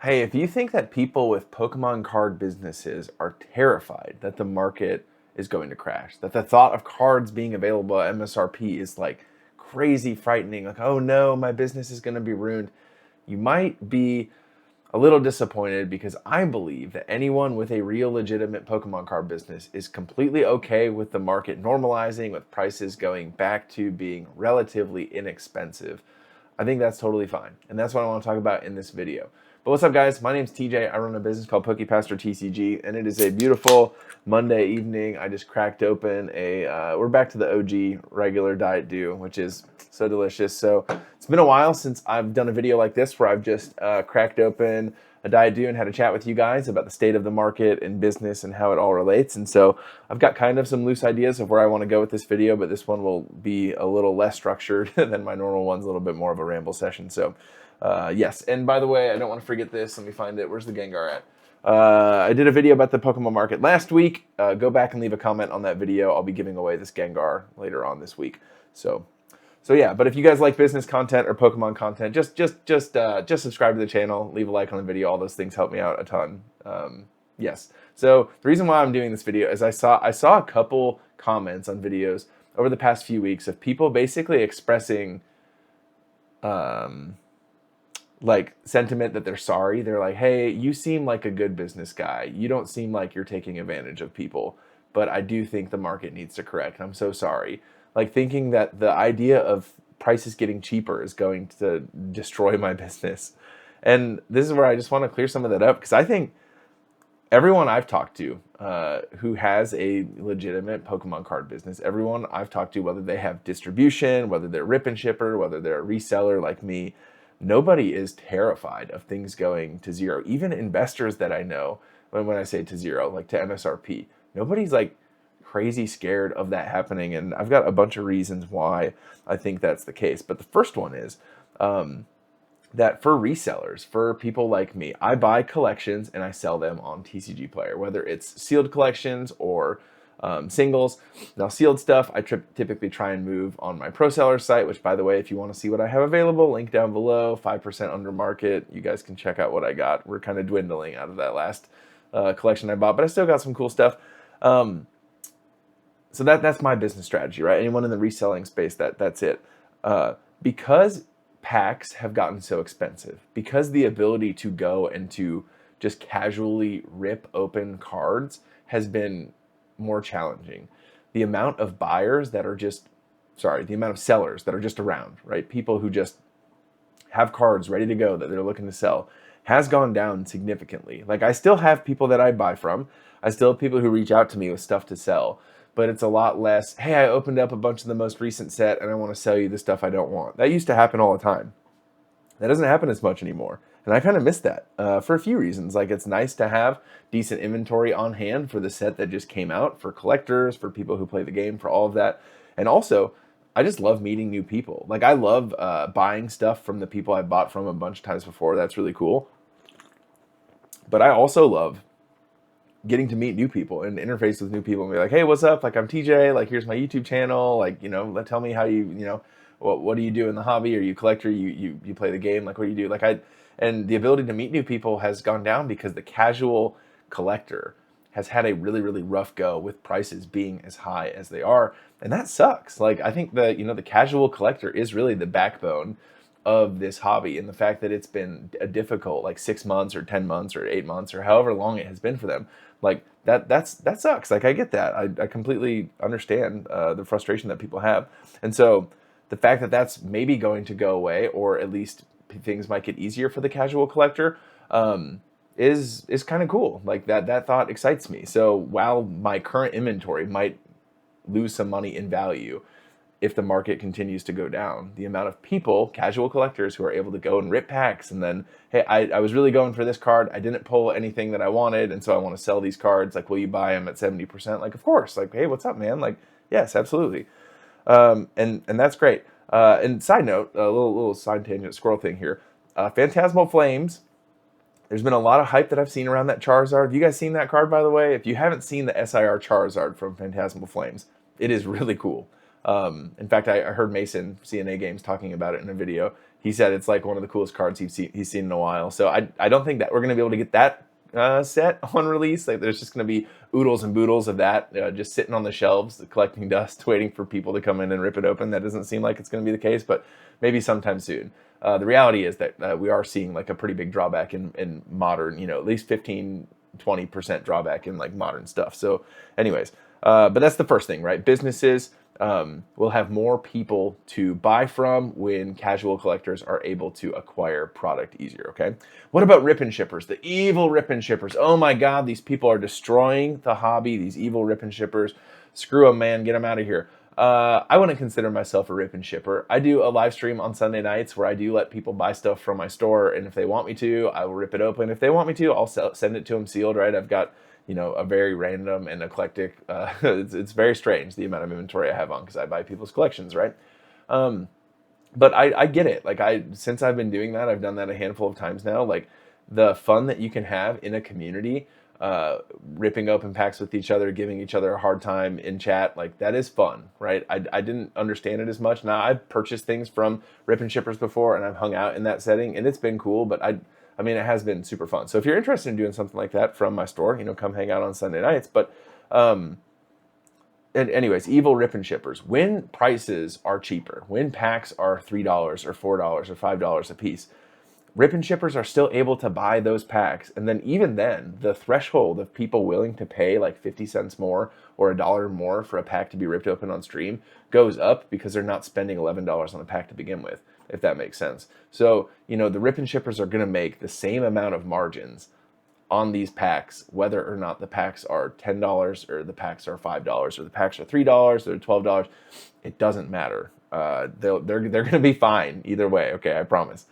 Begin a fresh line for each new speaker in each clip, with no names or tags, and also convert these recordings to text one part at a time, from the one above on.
Hey, if you think that people with Pokemon card businesses are terrified that the market is going to crash, that the thought of cards being available at MSRP is like crazy frightening, like, oh no, my business is going to be ruined, you might be a little disappointed because I believe that anyone with a real legitimate Pokemon card business is completely okay with the market normalizing, with prices going back to being relatively inexpensive. I think that's totally fine. And that's what I want to talk about in this video. But what's up, guys? My name's TJ. I run a business called Pastor TCG, and it is a beautiful Monday evening. I just cracked open we're back to the OG regular Diet Dew, which is so delicious. So it's been a while since I've done a video like this where I've just cracked open a Diet Dew and had a chat with you guys about the state of the market and business and how it all relates. And so I've got kind of some loose ideas of where I want to go with this video, but this one will be a little less structured than my normal ones, a little bit more of a ramble session. So yes, and by the way, I don't want to forget this. Let me find it. Where's the Gengar at? I did a video about the Pokemon market last week. Go back and leave a comment on that video. I'll be giving away this Gengar later on this week. So yeah, but if you guys like business content or Pokemon content, just subscribe to the channel, leave a like on the video. All those things help me out a ton. Yes. So the reason why I'm doing this video is I saw a couple comments on videos over the past few weeks of people basically expressing like sentiment that they're sorry. They're like, hey, you seem like a good business guy. You don't seem like you're taking advantage of people, but I do think the market needs to correct. I'm so sorry. Like thinking that the idea of prices getting cheaper is going to destroy my business. And this is where I just want to clear some of that up, because I think everyone I've talked to who has a legitimate Pokemon card business, everyone I've talked to, whether they have distribution, whether they're rip and shipper, whether they're a reseller like me, nobody is terrified of things going to zero. Even investors that I know, when I say to zero, like to MSRP, nobody's like crazy scared of that happening. And I've got a bunch of reasons why I think that's the case. But the first one is that for resellers, for people like me, I buy collections and I sell them on TCG Player, whether it's sealed collections or singles. Now, sealed stuff, I typically try and move on my pro seller site, which, by the way, if you want to see what I have available, link down below, 5% under market. You guys can check out what I got. We're kind of dwindling out of that last collection I bought, but I still got some cool stuff. So that's my business strategy, right? Anyone in the reselling space, that's it. Because packs have gotten so expensive, because the ability to go and to just casually rip open cards has been more challenging. The amount of buyers that are the amount of sellers that are just around, right? People who just have cards ready to go that they're looking to sell has gone down significantly. Like, I still have people that I buy from. I still have people who reach out to me with stuff to sell, but it's a lot less, hey, I opened up a bunch of the most recent set and I want to sell you the stuff I don't want. That used to happen all the time. That doesn't happen as much anymore. And I kind of miss that for a few reasons. Like, it's nice to have decent inventory on hand for the set that just came out, for collectors, for people who play the game, for all of that. And also, I just love meeting new people. Like, I love buying stuff from the people I bought from a bunch of times before. That's really cool. But I also love getting to meet new people and interface with new people and be like, hey, what's up? Like, I'm TJ. Like, here's my YouTube channel. Like, tell me how what do you do in the hobby? Are you a collector? You play the game? Like, what do you do? And the ability to meet new people has gone down because the casual collector has had a really, really rough go with prices being as high as they are. And that sucks. Like, I think the casual collector is really the backbone of this hobby, and the fact that it's been a difficult, like 6 months or 10 months or 8 months or however long it has been for them, like that sucks. Like, I get that. I completely understand the frustration that people have. And so the fact that that's maybe going to go away, or at least things might get easier for the casual collector, is kind of cool. Like, that thought excites me. So while my current inventory might lose some money in value if the market continues to go down, the amount of people, casual collectors, who are able to go and rip packs and then, hey, I was really going for this card, I didn't pull anything that I wanted, and so I want to sell these cards, like, will you buy them at 70%? Like, of course. Like, hey, what's up, man? Like, yes, absolutely. And that's great. And side note, a little side tangent, squirrel thing here. Phantasmal Flames. There's been a lot of hype that I've seen around that Charizard. Have you guys seen that card, by the way? If you haven't seen the SIR Charizard from Phantasmal Flames, it is really cool. In fact, I heard Mason CNA Games talking about it in a video. He said it's like one of the coolest cards he's seen in a while. So I don't think that we're going to be able to get that set on release. Like there's just going to be oodles and boodles of that just sitting on the shelves, collecting dust, waiting for people to come in and rip it open. That doesn't seem like it's going to be the case, but maybe sometime soon. The reality is that we are seeing like a pretty big drawback in modern, at least 15-20% drawback in like modern stuff. So anyways, but that's the first thing, right? Businesses will have more people to buy from when casual collectors are able to acquire product easier, okay? What about rip and shippers? The evil rip and shippers. Oh my God, these people are destroying the hobby, these evil rip and shippers. Screw them, man, get them out of here. I wouldn't consider myself a rip and shipper. I do a live stream on Sunday nights where I do let people buy stuff from my store, and if they want me to, I will rip it open. If they want me to, I'll send it to them sealed, right? I've got a very random and eclectic, it's very strange the amount of inventory I have on because I buy people's collections, right? But I get it. Like since I've been doing that, I've done that a handful of times now. Like the fun that you can have in a community, ripping open packs with each other, giving each other a hard time in chat, like that is fun, right? I didn't understand it as much. Now I've purchased things from rip and shippers before and I've hung out in that setting and it's been cool, but I mean, it has been super fun. So if you're interested in doing something like that from my store, come hang out on Sunday nights. But and anyways, evil rip and shippers. When prices are cheaper, when packs are $3 or $4 or $5 a piece, rip and shippers are still able to buy those packs. And then even then, the threshold of people willing to pay like 50 cents more or $1 more for a pack to be ripped open on stream goes up because they're not spending $11 on a pack to begin with, if that makes sense. So, the rip and shippers are going to make the same amount of margins on these packs, whether or not the packs are $10 or the packs are $5 or the packs are $3 or $12. It doesn't matter. They're going to be fine either way. Okay, I promise.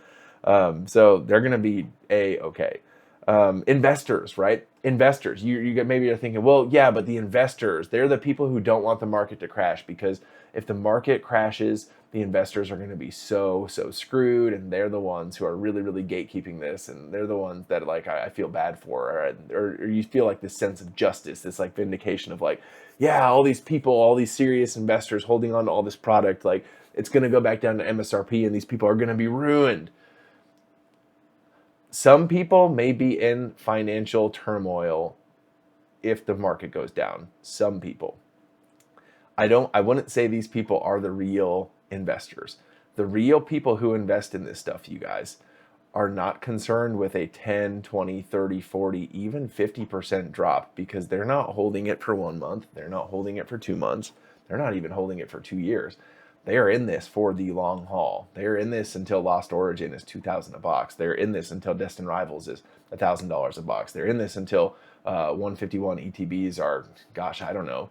So they're going to be okay. Investors, right? Investors. Maybe you're thinking, well, yeah, but the investors, they're the people who don't want the market to crash, because if the market crashes, the investors are going to be so screwed, and they're the ones who are really, really gatekeeping this, and they're the ones that like I feel bad for, or you feel like this sense of justice, this like vindication of like, yeah, all these people, all these serious investors holding on to all this product, like it's going to go back down to MSRP, and these people are going to be ruined. Some people may be in financial turmoil if the market goes down. Some people. I wouldn't say these people are the real investors. The real people who invest in this stuff, you guys, are not concerned with a 10, 20, 30, 40, even 50% drop, because they're not holding it for 1 month. They're not holding it for 2 months. They're not even holding it for 2 years. They are in this for the long haul. They are in this until Lost Origin is $2,000 a box. They're in this until Destined Rivals is $1,000 a box. They're in this until 151 ETBs are, gosh, I don't know,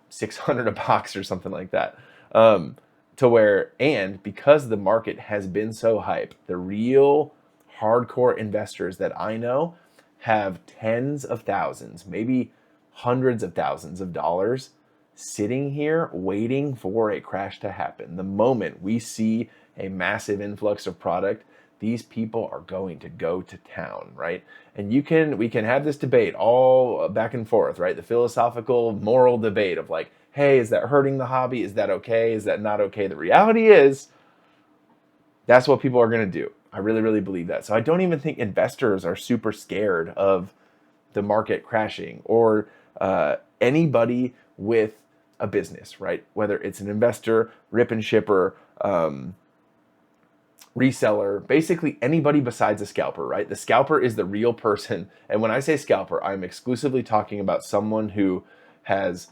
600 a box or something like that. And because the market has been so hype, the real hardcore investors that I know have tens of thousands, maybe hundreds of thousands of dollars sitting here waiting for a crash to happen. The moment we see a massive influx of product, these people are going to go to town, right? And we can have this debate all back and forth, right? The philosophical, moral debate of like, hey, is that hurting the hobby? Is that okay? Is that not okay? The reality is, that's what people are going to do. I really, really believe that. So I don't even think investors are super scared of the market crashing, or anybody with a business, right? Whether it's an investor, rip and shipper, reseller, basically anybody besides a scalper, right? The scalper is the real person. And when I say scalper, I'm exclusively talking about someone who has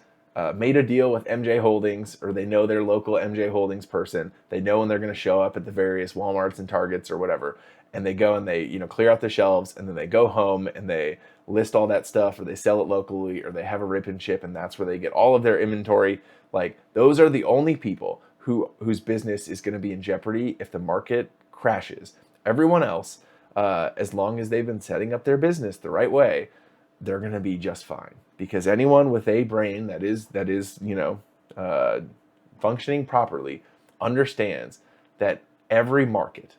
made a deal with MJ Holdings, or they know their local MJ Holdings person. They know when they're going to show up at the various Walmarts and Targets or whatever. And they go and they, clear out the shelves, and then they go home and they list all that stuff, or they sell it locally, or they have a rip and ship, and that's where they get all of their inventory. Like, those are the only people whose business is going to be in jeopardy if the market crashes. Everyone else, as long as they've been setting up their business the right way, they're going to be just fine. Because anyone with a brain that is functioning properly understands that every market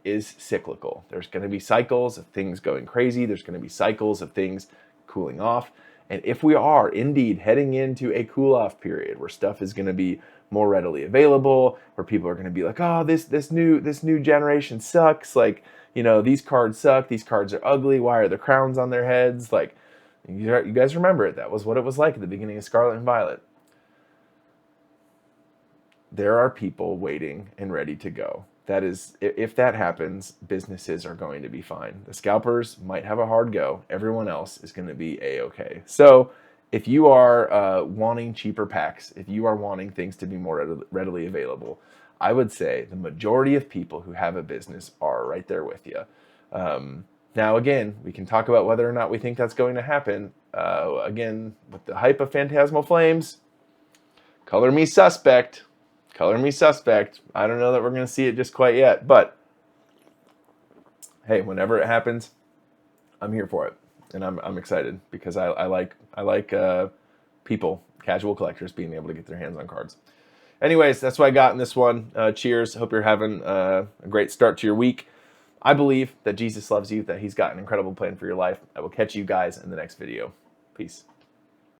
is cyclical. There's going to be cycles of things going crazy. There's going to be cycles of things cooling off. And if we are indeed heading into a cool-off period where stuff is going to be more readily available, where people are going to be like, oh, this new generation sucks. Like, you know, these cards suck. These cards are ugly. Why are the crowns on their heads? Like, you guys remember it. That was what it was like at the beginning of Scarlet and Violet. There are people waiting and ready to go. That is, if that happens, businesses are going to be fine. The scalpers might have a hard go. Everyone else is going to be a-okay. So if you are wanting cheaper packs, if you are wanting things to be more readily available, I would say the majority of people who have a business are right there with you. Now, again, we can talk about whether or not we think that's going to happen. Again, with the hype of Phantasmal Flames, color me suspect. Color me suspect. I don't know that we're going to see it just quite yet, but hey, whenever it happens, I'm here for it, and I'm excited because I like people, casual collectors, being able to get their hands on cards. Anyways, that's what I got in this one. Cheers. Hope you're having a great start to your week. I believe that Jesus loves you, that he's got an incredible plan for your life. I will catch you guys in the next video. Peace.